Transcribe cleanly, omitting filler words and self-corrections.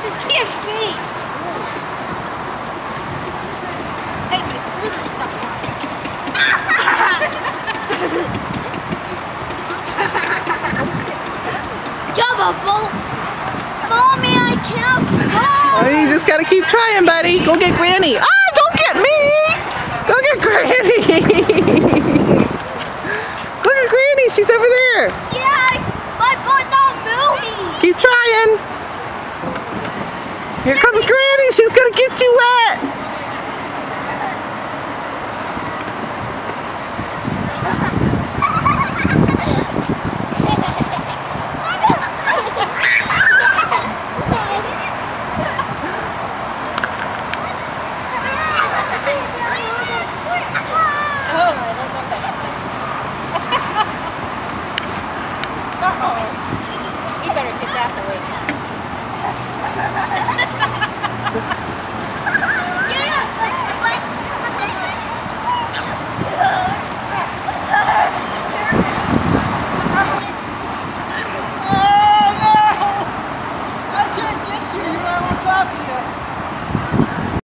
just can't see. Hey, my scooter's stuck on. Come on, boat. Mommy, I can't go. Oh, you just gotta keep trying, buddy. Go get Granny. Ah, don't get me. Go get Granny. Look at Granny. She's over there. Yeah, my boat's not moving. Keep trying. Here comes Granny. She's gonna get you wet.